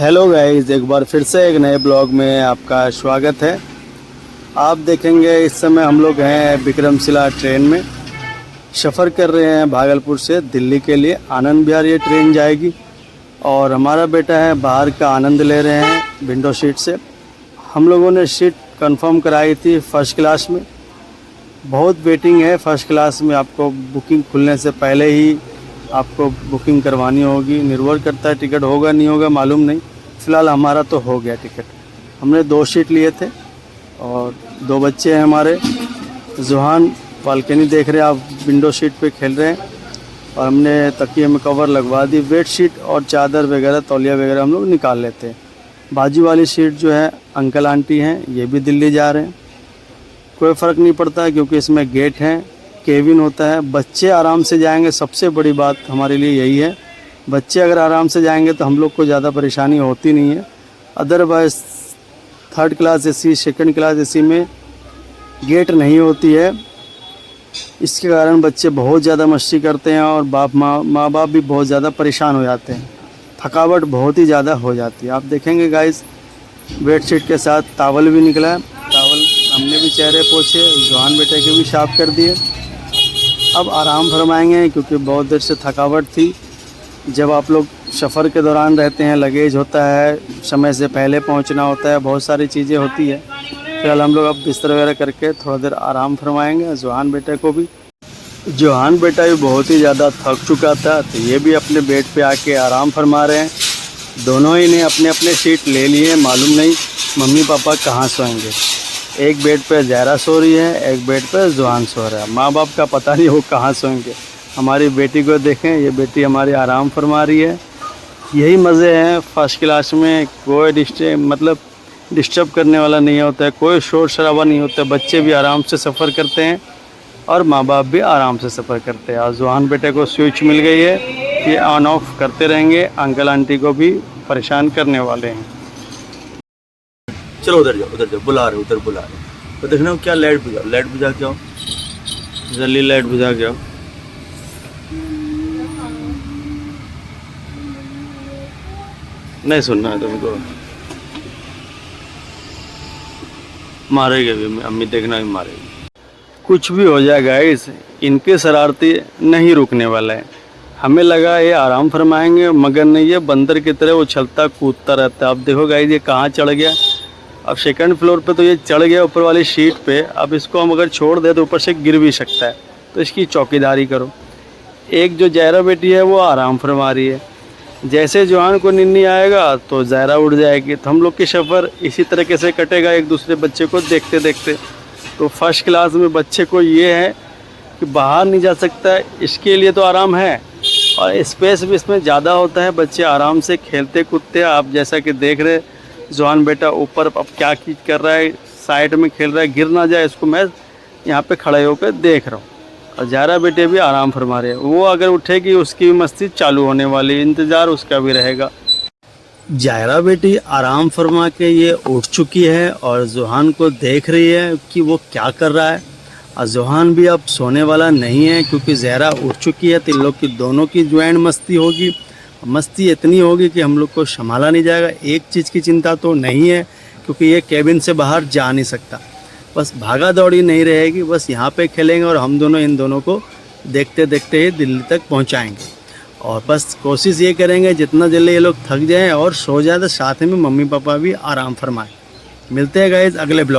Hello guys, एक बार फिर से एक नए ब्लॉग में आपका स्वागत है। आप देखेंगे इस समय हम लोग हैं विक्रमशिला ट्रेन में सफ़र कर रहे हैं। भागलपुर से दिल्ली के लिए आनंद विहार ये ट्रेन जाएगी और हमारा बेटा है बाहर का आनंद ले रहे हैं विंडो सीट से। हम लोगों ने सीट कंफर्म कराई थी फर्स्ट क्लास में। बहुत वेटिंग है फर्स्ट क्लास में, आपको बुकिंग खुलने से पहले ही आपको बुकिंग करवानी होगी। निर्भर करता है टिकट होगा नहीं होगा मालूम नहीं। फ़िलहाल हमारा तो हो गया टिकट। हमने 2 सीट लिए थे और 2 बच्चे हैं हमारे। जुहान बालकनी देख रहे हैं आप, विंडो सीट पे खेल रहे हैं और हमने तकिए में कवर लगवा दी। बेड शीट और चादर वगैरह तौलिया वगैरह हम लोग निकाल लेते हैं। बाजू वाली सीट जो है अंकल आंटी हैं, ये भी दिल्ली जा रहे हैं। कोई फ़र्क नहीं पड़ता है क्योंकि इसमें गेट हैं, केबिन होता है। बच्चे आराम से जाएंगे, सबसे बड़ी बात हमारे लिए यही है। बच्चे अगर आराम से जाएंगे तो हम लोग को ज़्यादा परेशानी होती नहीं है। Otherwise 3rd class AC 2nd class AC में गेट नहीं होती है, इसके कारण बच्चे बहुत ज़्यादा मस्ती करते हैं और माँ बाप भी बहुत ज़्यादा परेशान हो जाते हैं। थकावट बहुत ही ज़्यादा हो जाती है। आप देखेंगे गाइस, बेड शीट के साथ टॉवल भी निकला है। टॉवल हमने भी चेहरे पोछे, जुहान बेटे के भी साफ कर दिए। अब आराम फरमाएंगे क्योंकि बहुत देर से थकावट थी। जब आप लोग सफ़र के दौरान रहते हैं, लगेज होता है, समय से पहले पहुंचना होता है, बहुत सारी चीज़ें होती है। फिलहाल हम लोग अब बिस्तर वगैरह करके थोड़ा देर आराम फरमाएंगे। जुहान बेटे को भी, जुहान बेटा भी बहुत ही ज़्यादा थक चुका था तो ये भी अपने बेड पे आके आराम फरमा रहे हैं। दोनों ही ने अपने अपने सीट ले लिए। मालूम नहीं मम्मी पापा कहाँ सोएंगे। एक बेड पे ज़हरा सो रही है, एक बेड पे जुहान सो रहा है। माँ बाप का पता नहीं वो कहाँ सोएंगे। हमारी बेटी को देखें, ये बेटी हमारी आराम फरमा रही है। यही मज़े हैं फर्स्ट क्लास में। कोई डिस्टर्ब करने वाला नहीं होता है, कोई शोर शराबा नहीं होता है। बच्चे भी आराम से सफ़र करते हैं और माँ बाप भी आराम से सफ़र करते हैं। और जुहान बेटे को स्विच मिल गई है, ये ऑन ऑफ करते रहेंगे। अंकल आंटी को भी परेशान करने वाले हैं। चलो उधर जाओ, बुला रहे उधर बुला रहे। तो देखना क्या, लाइट बुझा के आओ, जल्दी लाइट बुझा के आओ। नहीं सुनना है तुमको, मारेगी भी अम्मी, देखना भी मारेगी। कुछ भी हो जाए गाइस, इनके शरारती नहीं रुकने वाला है। हमें लगा ये आराम फरमाएंगे मगर नहीं, ये बंदर की तरह उछलता कूदता रहता है। अब देखो गाइस, ये कहाँ चढ़ गया। अब 2nd फ्लोर पे तो ये चढ़ गया ऊपर वाली सीट पे। अब इसको हम अगर छोड़ दें तो ऊपर से गिर भी सकता है, तो इसकी चौकीदारी करो। एक जो ज़हरा बेटी है वो आराम फरमा रही है। जैसे जुहान को नींद नहीं आएगा तो ज़हरा उड़ जाएगी। तो हम लोग की सफ़र इसी तरीके से कटेगा, एक दूसरे बच्चे को देखते देखते। तो फर्स्ट क्लास में बच्चे को ये है कि बाहर नहीं जा सकता है, इसके लिए तो आराम है और स्पेस भी इसमें ज़्यादा होता है। बच्चे आराम से खेलते कूदते। आप जैसा कि देख रहे, जुहान बेटा ऊपर अब क्या कर रहा है, साइड में खेल रहा है, गिर ना जाए इसको मैं यहाँ पे खड़े होकर देख रहा हूँ। और ज़हरा बेटे भी आराम फरमा रहे हैं। वो अगर उठेगी उसकी भी मस्ती चालू होने वाली, इंतज़ार उसका भी रहेगा। ज़हरा बेटी आराम फरमा के ये उठ चुकी है और जुहान को देख रही है कि वो क्या कर रहा है। और जुहान भी अब सोने वाला नहीं है क्योंकि ज़हरा उठ चुकी है। तो इन लोग की दोनों की ज्वाइंट मस्ती होगी। मस्ती इतनी होगी कि हम लोग को संभाला नहीं जाएगा। एक चीज़ की चिंता तो नहीं है क्योंकि ये केबिन से बाहर जा नहीं सकता। बस भागा दौड़ी नहीं रहेगी, बस यहाँ पे खेलेंगे और हम दोनों इन दोनों को देखते देखते ही दिल्ली तक पहुँचाएंगे। और बस कोशिश ये करेंगे जितना जल्दी ये लोग थक जाएं और सो जाए तो साथ में मम्मी पापा भी आराम फरमाएं। मिलते हैं गाइस अगले ब्लॉग।